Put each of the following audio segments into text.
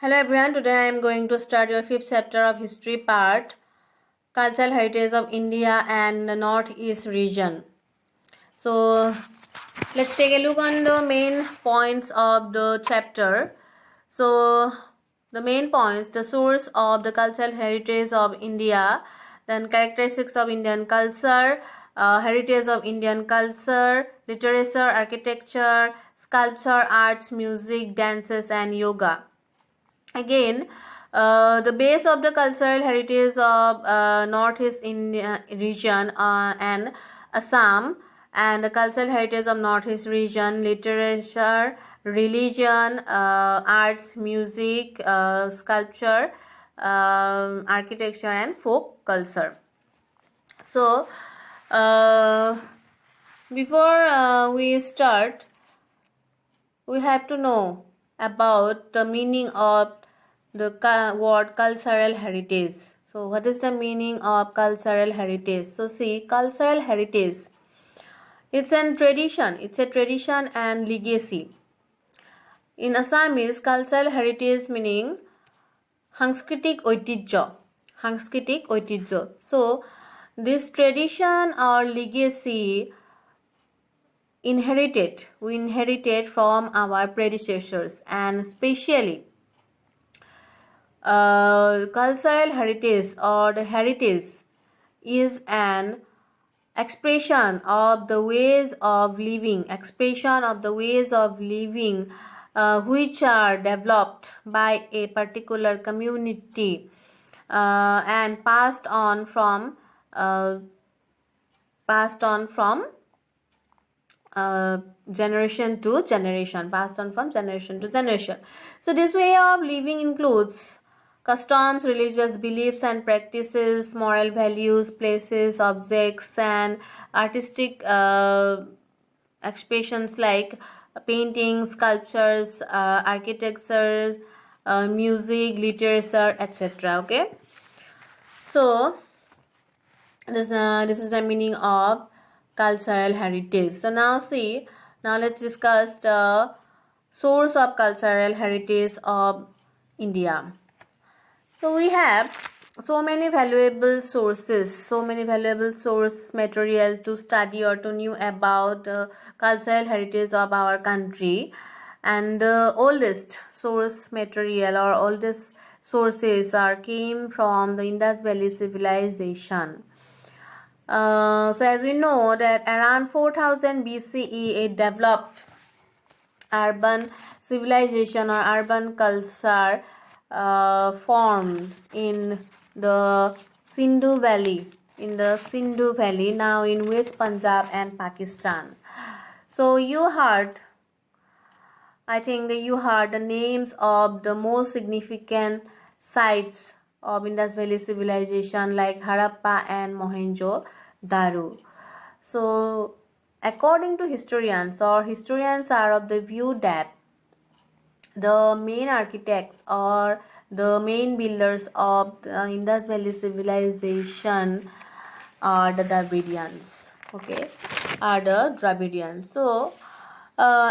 Hello everyone, today I am going to start your 5th chapter of history part, Cultural Heritage of India and the Northeast region. So let's take a look on the main points of the chapter. So the main points, the source of the cultural heritage of India, then characteristics of Indian culture, heritage of Indian culture, literature, architecture, sculpture, arts, music, dances and yoga. Again, the base of the cultural heritage of Northeast India region and Assam, and the cultural heritage of Northeast region, literature, religion, arts, music, sculpture, architecture and folk culture. So before we start, we have to know about the meaning of the word cultural heritage. So what is the meaning of cultural heritage? So see, cultural heritage, it's a tradition and legacy. In Assamese, cultural heritage meaning সাংস্কৃতিক ঐতিহ্য. So this tradition or legacy we inherited from our predecessors, and especially cultural heritage or the heritage is an expression of the ways of living which are developed by a particular community and passed on from generation to generation. So this way of living includes customs, religious beliefs and practices, moral values, places, objects and artistic expressions like paintings, sculptures, architecture, music, literature, etc. Okay, so this is the meaning of cultural heritage. So now let's discuss the source of cultural heritage of India. So we have so many valuable source material to study or to know about cultural heritage of our country, and the oldest source material or oldest sources came from the Indus Valley civilization. So as we know that around 4000 BCE a developed urban civilization or urban culture formed in the Sindhu Valley, now in West Punjab and Pakistan. So you heard the names of the most significant sites of Indus Valley civilization like Harappa and Mohenjo-daro. So according to historians are of the view that the main architects or the main builders of the Indus Valley civilization are the Dravidians. So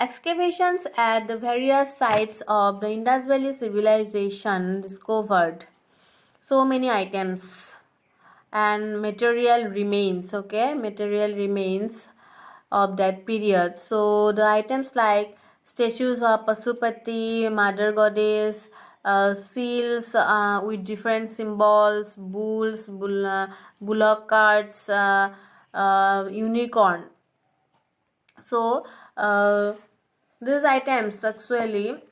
excavations at the various sites of the Indus Valley civilization discovered so many items and material remains of that period. So the items like statues of Pasupati, Mother Goddess, seals with different symbols, bulls, bullock carts, unicorn. So these items actually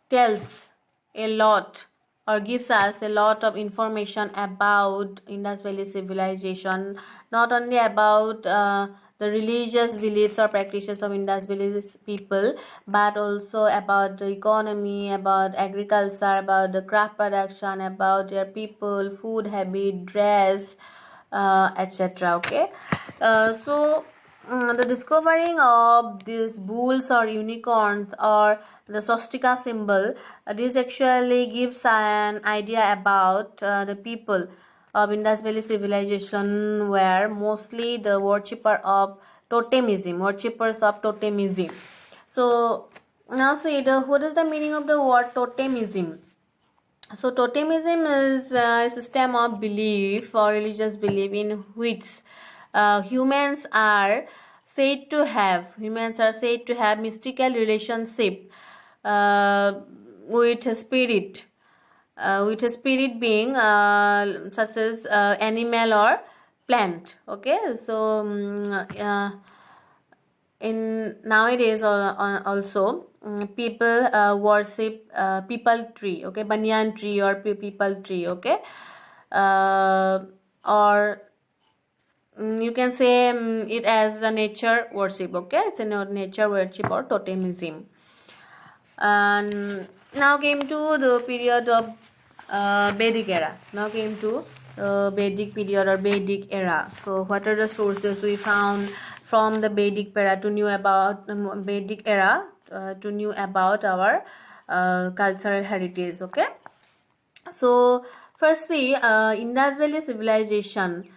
tells a lot or gives us a lot of information about Indus Valley civilization, not only about the religious beliefs or practices of Indus Valley people, but also about the economy, about agriculture, about the craft production, about their people, food habit, dress, etc. Okay, so the discovering of these bulls or unicorns or the swastika symbol, this actually gives an idea about the people of Indus Valley civilization were mostly the worshippers of totemism. So Now see, what is the meaning of the word totemism? So totemism is a system of belief or religious belief in which humans are said to have mystical relationship with a spirit, being such as animal or plant. Okay, so in nowadays also people worship people tree, okay, banyan tree or people tree, okay, or you can say it as a nature worship, okay, it's a nature worship or totemism. And now came to the period of Vedic era. Now came to Vedic period or Vedic era. So what are the sources we found from the Vedic era to knew about Vedic era to knew about our cultural heritage? Okay. So first see, Indus Valley civilization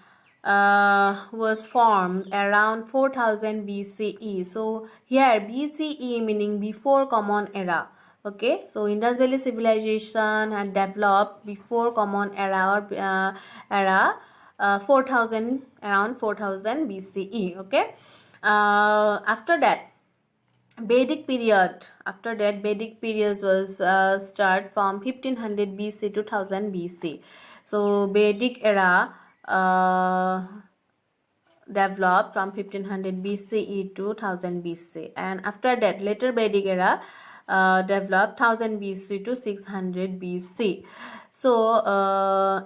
was formed around 4000 BCE. So here BCE meaning before Common Era. Okay, so Indus Valley civilization had developed before Common Era or era 4000, around 4000 BCE. Okay, after that Vedic period. After that, Vedic period was start from 1500 BC to 1000 BC. So Vedic era developed from 1500 BCE to 1000 BC, and after that, later Vedic era developed 1000 BC to 600 BC. So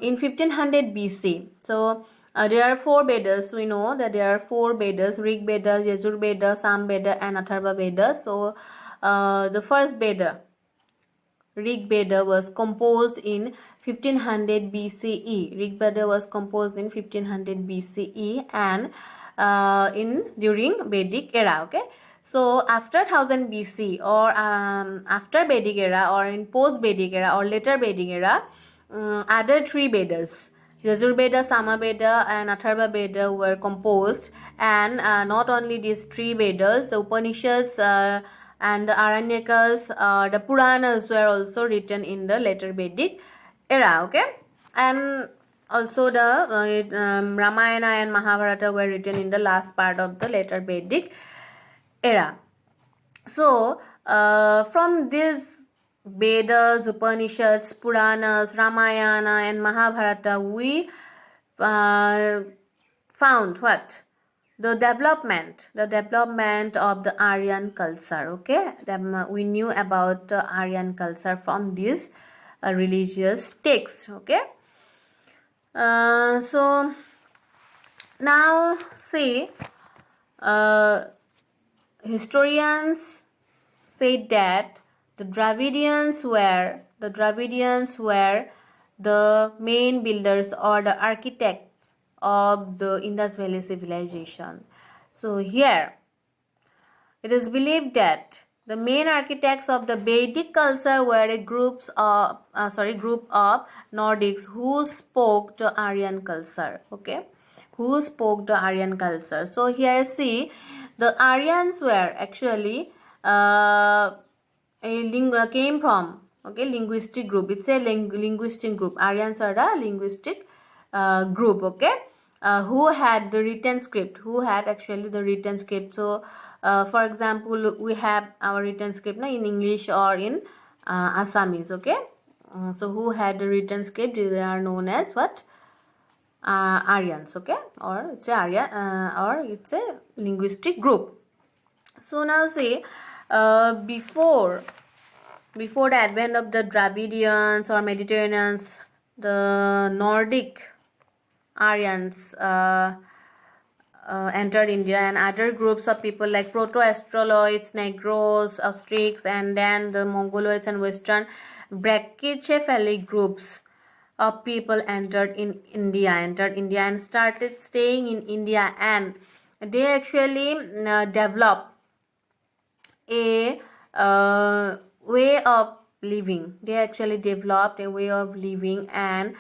in 1500 BC, so there are 4 Vedas. We know that there are 4 Vedas: Rig Veda, Yajur Veda, Sam Veda, and Atharva Veda. So the first Veda, Rig Veda, was composed in 1500 BCE. Rig Veda was composed in 1500 BCE and in during Vedic era. Okay, so after 1000 BC or after Vedic era or in post Vedic era or later Vedic era, other 3 Vedas, Yajur Veda, Sama Veda, and Atharva Veda, were composed. And not only these 3 Vedas, the Upanishads and the Aranyakas, the Puranas were also written in the later Vedic era. Okay, and also the Ramayana and Mahabharata were written in the last part of the later Vedic era. So from these Vedas, Upanishads, Puranas, Ramayana, and Mahabharata, we found what? The development of the Aryan culture. Okay, we knew about the Aryan culture from these religious texts. Okay, so now see, historians said that the Dravidians were the main builders or the architects of the Indus Valley civilization. So here it is believed that the main architects of the Vedic culture were a group of Nordics who spoke the Aryan culture. Okay, who spoke the Aryan culture. So here see, the Aryans were actually came from, okay, linguistic group. It's a linguistic group. Aryans are a linguistic group. Okay, who had the written script, So for example, we have our written script in English or in Assamese. Okay, so who had the written script? They are known as what? Aryans. Okay, or it's a Aryan or it's a linguistic group. So now see, before the advent of the Dravidians or Mediterraneans, the Nordic Aryans entered India, and other groups of people like Proto-Australoids, Negroes, Austrics, and then the Mongoloids and Western brachycephalic groups of people entered India and started staying in India, and they actually developed a way of living. They actually developed a way of living, and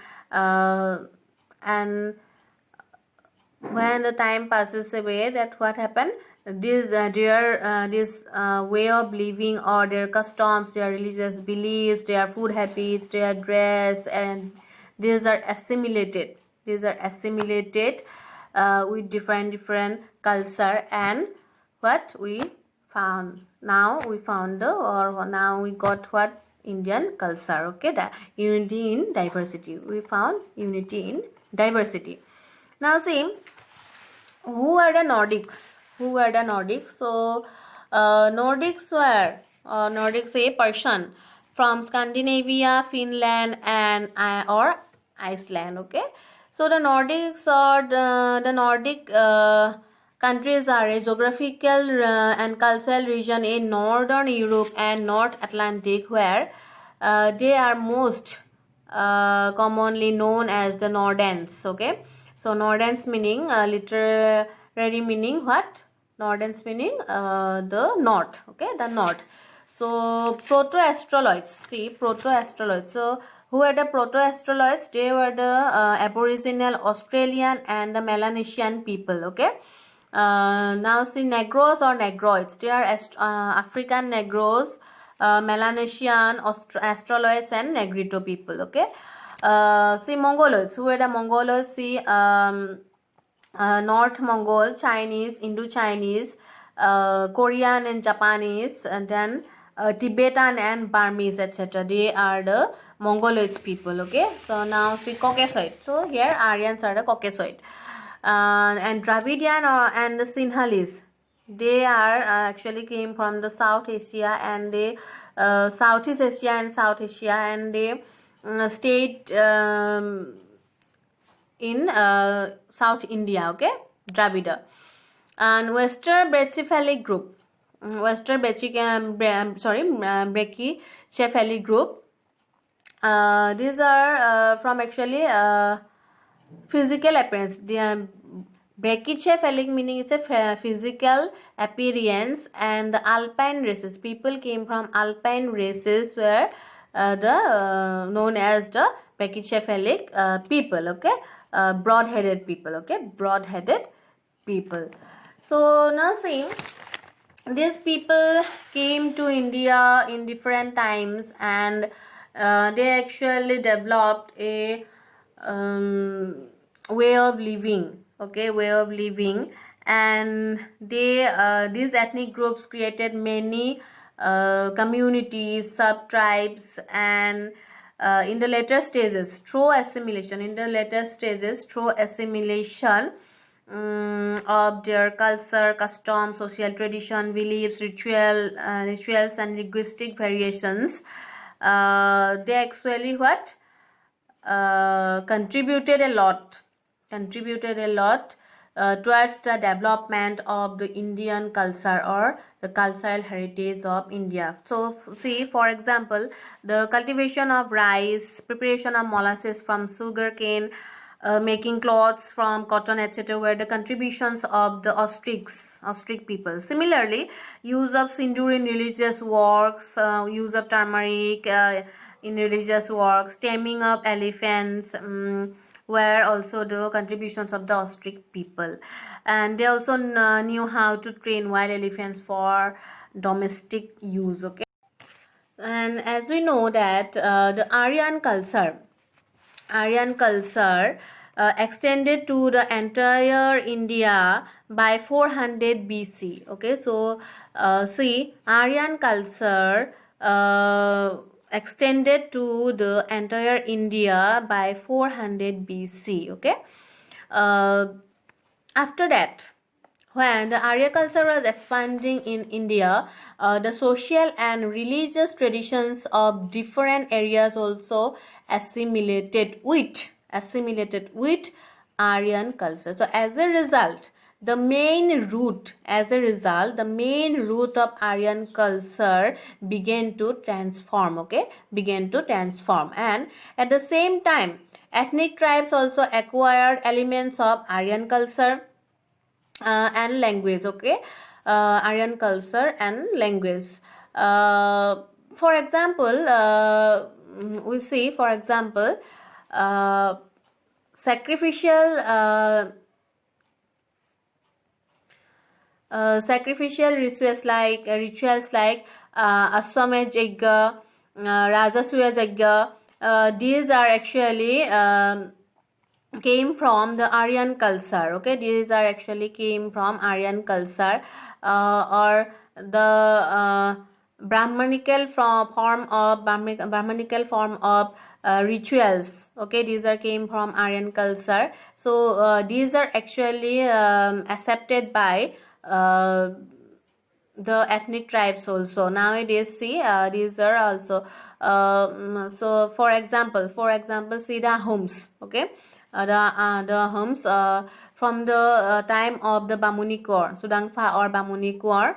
when the time passes away, that what happened? this way of living or their customs, their religious beliefs, their food habits, their dress, and these are assimilated. These are assimilated with different culture, and what we found now, we found the, or now we got what, Indian culture. Okay, the unity in diversity. We found unity in diversity. Now see, who are the Nordics? Who were the Nordics? So, Nordics were Nordics, a Persian from Scandinavia, Finland, and or Iceland. Okay, so the Nordics, or the Nordic countries are a geographical and cultural region in Northern Europe and North Atlantic, where they are most commonly known as the Nordanes. Okay, so Nordanes meaning literary meaning what? Nordanes meaning the north. Okay, the north. So proto-astroloids. See, proto-astroloids. So who are the proto-astroloids? They were the Aboriginal Australian and the Melanesian people. Okay. Now see, Negros or Negroids. They are African Negros, Melanesian, Astroloids, and Negrito people. Okay. See, Mongoloids. Who are the Mongoloids? See, North Mongol, Chinese, Indo-Chinese, Korean and Japanese, and then Tibetan and Burmese, etc. They are the Mongoloids people. Okay. So now see, Caucasoid. So here Aryans are the Caucasoid. And Dravidian and the Sinhalese, they are actually came from the South Asia and they Southeast Asia and South Asia, and they stayed in South India. Okay, Dravida. And Western Brachycephalic group, Brachycephalic group. These are from actually physical appearance. The brachycephalic meaning it's a physical appearance, and the alpine races, people came from alpine races, were known as the brachycephalic people. Okay, broad-headed people. Okay, broad-headed people. So now see, these people came to India in different times, and they actually developed a way of living. Okay, way of living, and they these ethnic groups created many communities, sub-tribes, and in the later stages through assimilation, of their culture, custom, social tradition, beliefs, rituals, and linguistic variations, they actually what contributed a lot towards the development of the Indian culture or the cultural heritage of India. So see, for example, the cultivation of rice, preparation of molasses from sugarcane, making cloths from cotton, etc., were the contributions of the Austric people. Similarly, use of sindoor in religious works, use of turmeric in religious works, taming of elephants, were also the contributions of the Austric people. And they also knew how to train wild elephants for domestic use. Okay, and as we know that the Aryan culture extended to the entire India by 400 BC. Okay, so see, Aryan culture extended to the entire India by 400 BC. Okay, after that, when the Arya culture was expanding in India, the social and religious traditions of different areas also assimilated with Aryan culture. So as a result, the main root of Aryan culture began to transform. Okay, and at the same time, ethnic tribes also acquired elements of Aryan culture and language. Okay, Aryan culture and language. For example, we see, for example, sacrificial sacrificial rituals like Ashwamedh Yajna, Rajasuya Yajna. These are actually came from the Aryan culture. Okay, these are actually came from Aryan culture, or the Brahmanical form of rituals. Okay, these are came from Aryan culture. So these are actually accepted by the ethnic tribes also. Nowadays, see, these are also so for example, see the Hums. Okay, the Hums from the time of the Bamunikor, Sudangpha or Bamunikor,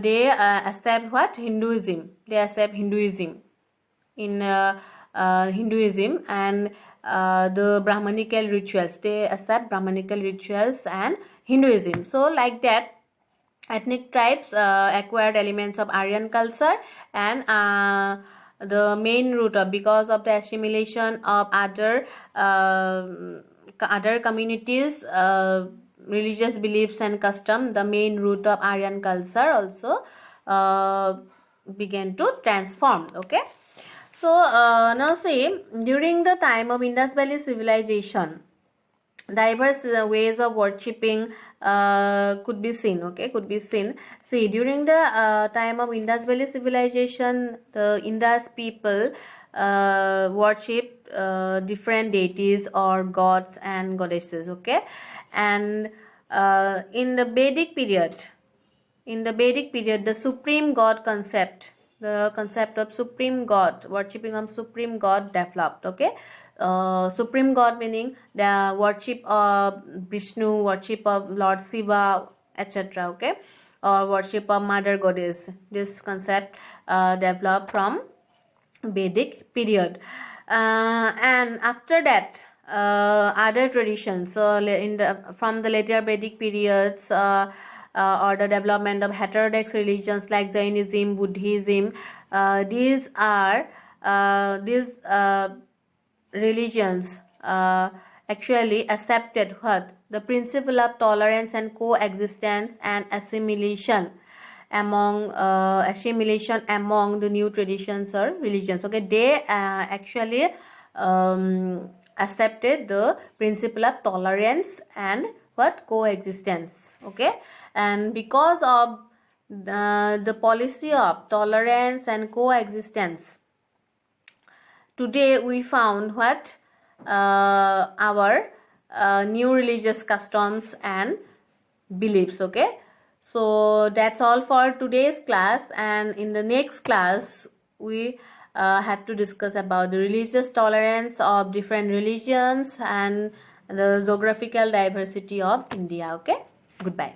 they accept what? Hinduism. They accept Hinduism in Hinduism, and the Brahmanical rituals. They accept Brahmanical rituals and Hinduism. So like that, ethnic tribes acquired elements of Aryan culture, and the main root of, because of the assimilation of other communities, religious beliefs and custom, the main root of Aryan culture also began to transform. Okay, so now see, during the time of Indus Valley civilization, diverse ways of worshipping could be seen. Okay, could be seen. See, during the time of Indus Valley civilization, the Indus people worship different deities or gods and goddesses. Okay, and in the Vedic period, the supreme god concept, the concept of supreme god, worshipping of supreme god developed. Okay, supreme god meaning the worship of Vishnu, worship of Lord Shiva, etc. Okay, or worship of mother goddess. This concept developed from Vedic period, and after that, other traditions. So from the later Vedic periods, or the development of heterodox religions like Jainism, Buddhism, these religions actually accepted what? The principle of tolerance and coexistence and assimilation among the new traditions or religions. Okay, they actually accepted the principle of tolerance and what? Coexistence. Okay, and because of the policy of tolerance and coexistence, today we found what? Our new religious customs and beliefs. Okay, so that's all for today's class, and in the next class we have to discuss about the religious tolerance of different religions and the geographical diversity of India. Okay, goodbye.